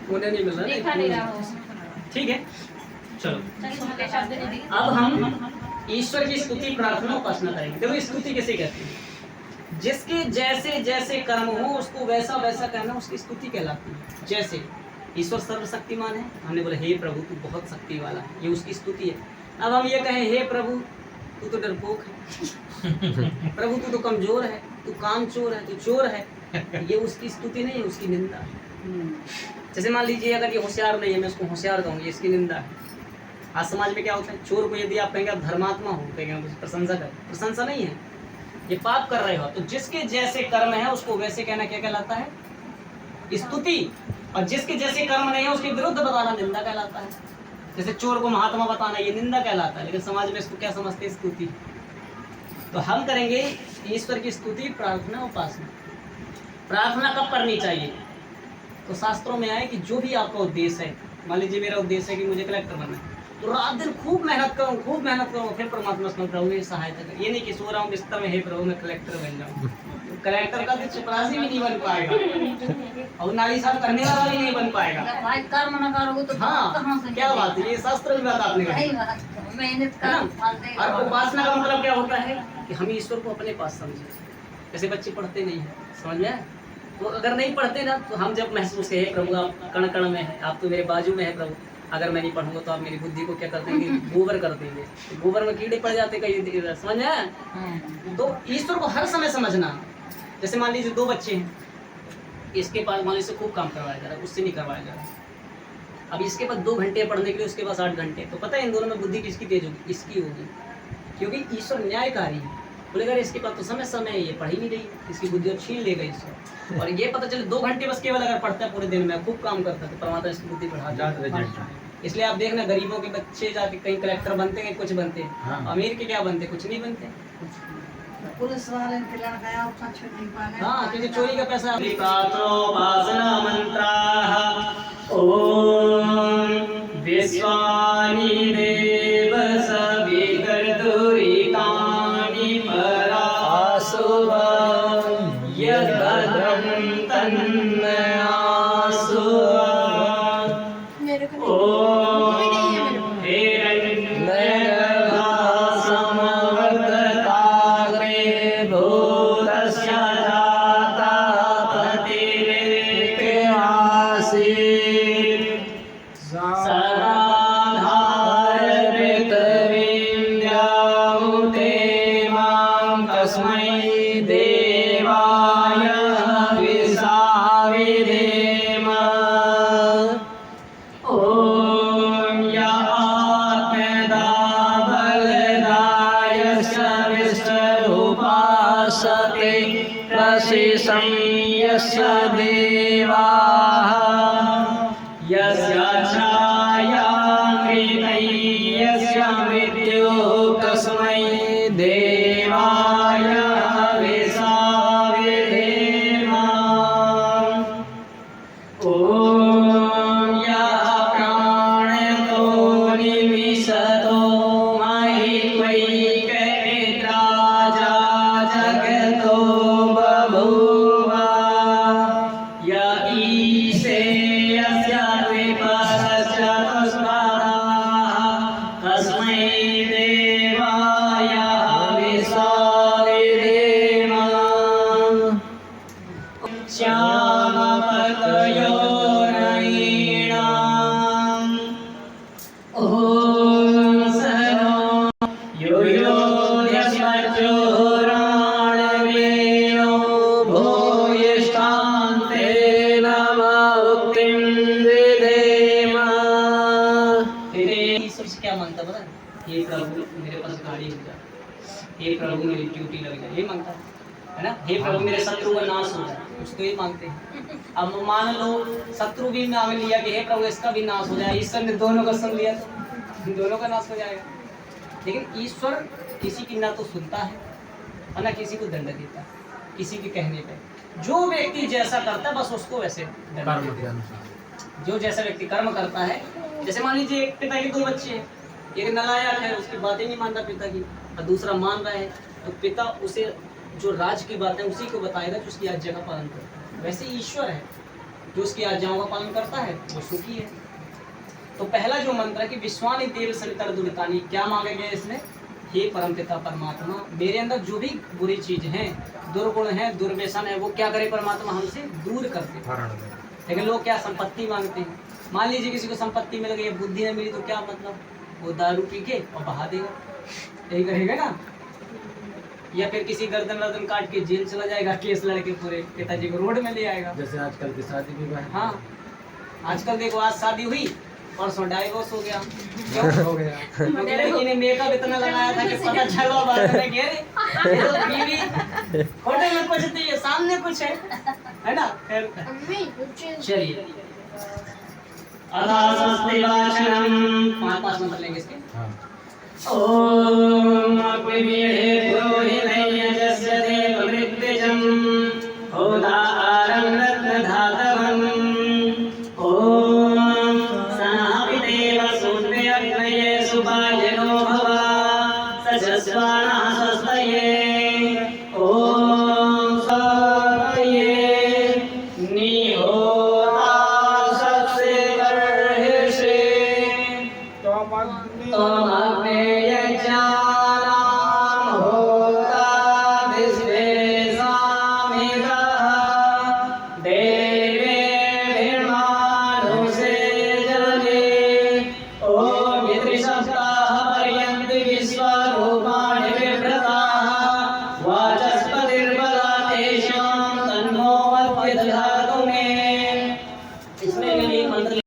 उन्हें नहीं मिल देखा नहीं रहा रहा हो। ठीक है। चलो चलिए शब्द नहीं दिए। अब हम ईश्वर की स्तुति प्रार्थना उपासना करेंगे। देखो स्तुति किसे कहते हैं? जिसके जैसे जैसे कर्म हो उसको वैसा वैसा कहना उसकी स्तुति कहलाती है। जैसे ईश्वर सर्वशक्तिमान है, हमने बोला हे प्रभु तू बहुत शक्ति वाला है, ये उसकी स्तुति है। अब हम ये कहें हे प्रभु तू तो डरपोक है, प्रभु तू तो कमजोर है, तू कामचोर है, तू चोर है, ये उसकी स्तुति नहीं है, उसकी निंदा है। जैसे मान लीजिए अगर ये होशियार नहीं है, मैं उसको होशियार कहूँगी, इसकी निंदा है। आज समाज में क्या होता है, चोर को यदि आप कहेंगे आप धर्मात्मा हो, कहेंगे आप प्रशंसा कर, प्रशंसा नहीं है, ये पाप कर रहे हो। तो जिसके जैसे कर्म है उसको वैसे कहना क्या कहलाता है? स्तुति। और जिसके जैसे कर्म नहीं है उसके विरुद्ध बताना निंदा कहलाता है। जैसे चोर को महात्मा बताना ये निंदा कहलाता है, लेकिन समाज में इसको क्या समझते हैं? स्तुति। तो हम करेंगे ईश्वर की स्तुति प्रार्थना उपासना। प्रार्थना कब करनी चाहिए? तो शास्त्रों में आए कि जो भी आपका उद्देश्य है, मान लीजिए मेरा उद्देश्य है कि मुझे कलेक्टर बनना है, तो रात दिन खूब मेहनत करूँ, फिर परमात्मा से प्रभु मेरी सहायता कर। ये नहीं कि सो रहा हूँ बिस्तर में, हे प्रभु मैं कलेक्टर बन जाऊँ। तो कलेक्टर का तो चपरासी भी नहीं बन पाएगा और नाली साफ करने वाला भी नहीं बन पाएगा। भाई कर्म न करोगे तो हाँ कहाँ से क्या बात है, ये शास्त्र की बात आपने सही कही बात, मेहनत है का ना। फल देगा। और उपासना का मतलब क्या होता है कि हम ईश्वर को अपने पास समझें। जैसे बच्चे पढ़ते नहीं है, समझ में आया? तो अगर नहीं पढ़ते ना तो हम जब महसूस है प्रभु आप कण कण में है, आप तो मेरे बाजू में है प्रभु, अगर मैं नहीं पढ़ूंगा तो आप मेरी बुद्धि को क्या कर देंगे? गोबर कर देंगे। तो गोबर में कीड़े पड़ जाते कई, समझ में आया? तो ईश्वर को हर समय समझना। जैसे मान लीजिए दो बच्चे हैं, इसके पास मान लीजिए खूब काम करवाया जा रहा है, उससे नहीं करवाया जा रहा। अब इसके पास 2 घंटे पढ़ने के लिए, उसके पास 8 घंटे, तो पता है इन दोनों में बुद्धि किसकी तेज होगी? इसकी होगी, क्योंकि ईश्वर न्यायकारी है। बोलेगा अरे इसके पास तो समय है, ये पढ़ ही नहीं रही, इसकी बुद्धि और छीन लेगा ईश्वर। और ये पता चले 2 घंटे बस केवल अगर पढ़ता है पूरे दिन में, खूब काम करता है, तो परमात्मा इसकी बुद्धि बढ़ा जाता। इसलिए आप देखना गरीबों के बच्चे जाके कहीं कलेक्टर बनते हैं, कुछ बनते हैं। हाँ। अमीर के क्या बनते, कुछ नहीं बनते। पुलिस वाले के लड़का अपना छुट्टी पाने। हाँ, क्योंकि चोरी का पैसा। पात्रोपासना मंत्राः ओम विश्वानि देव सवितर्तुरितानि परासुव यद्भद्रं तन्मयासु मेरे को ओम यस्य देवाः यस्य छायामृतैः यस्य मृत्युः तस्मै देवाय हविषावि देम। ॐ यः प्राणतो निविशतो महित्वैकविद्राजा जगतो बभूव य ईशे यस्य द्विपदस्य तस्मात् तस्मै देवाय हविषावि देम। श्यामपतयोरयीणाम् ॐ सर्वो यो यो यस्मज्जोराणवेनो भूयिष्ठान्ते नमः उक्तिं विधेम। ईश्वर से क्या मांगता पता है? हे प्रभु मेरे पास गाड़ी हो जाए, हे प्रभु मेरी ड्यूटी लग जाए, ये मांगता है ना। हे प्रभु मेरे शत्रु का नाश हो जाए, उसको ये मांगते हैं। अब मान लो शत्रु भी मांग लिया कि हे प्रभु इसका भी नाश हो जाए, ईश्वर ने दोनों का सुन लिया तो दोनों का नाश हो जाएगा। लेकिन ईश्वर किसी की ना तो सुनता है और ना किसी को दंड देता है किसी के कहने पे। जो व्यक्ति जैसा करता है बस उसको वैसे दंड देता है। जो जैसा व्यक्ति कर्म करता है, जैसे मान लीजिए एक पिता के 2 बच्चे हैं, एक नालायक है, उसकी बातें नहीं मानता पिता की, और दूसरा मान रहा है, तो पिता उसे जो राज की बात है उसी को बताएगा जो उसकी आज्ञा का पालन करता है। वैसे ईश्वर है, जो उसकी आज्ञाओं का पालन करता है वो सुखी है। तो पहला जो मंत्र है कि विश्वानि देव सरितर दुरितानी, क्या मांगे गए इसमें? हे परमपिता परमात्मा, मेरे अंदर जो भी बुरी चीज है, दुर्गुण है, दुर्व्यसन है, वो क्या करे परमात्मा? हमसे दूर कर दे। लेकिन लोग क्या संपत्ति मांगते हैं। मान लीजिए किसी को संपत्ति मिल गई, बुद्धि नहीं मिली, तो क्या मतलब? वो दारू पी के और बहा देगा, यही करेगा ना। या फिर किसी गर्दन वर्दन काट के जेल चला जाएगा, केस लड़के पूरे पिताजी को रोड में ले आएगा। जैसे आजकल की शादी विवाह हाँ, आजकल देखो, आज शादी हुई, परसों डाइवोर्स हो गया। क्यों हो गया? क्योंकि लड़की ने मेकअप इतना लगाया था कि पता चला बाद में कि अरे ये तो बीवी फोटो में कुछ नहीं है, सामने कुछ है ना। फिर चलिए, अदास्ते वाचनम, 5 मंत्र लेंगे इसके। हाँ। ओम अग्निवीर्ये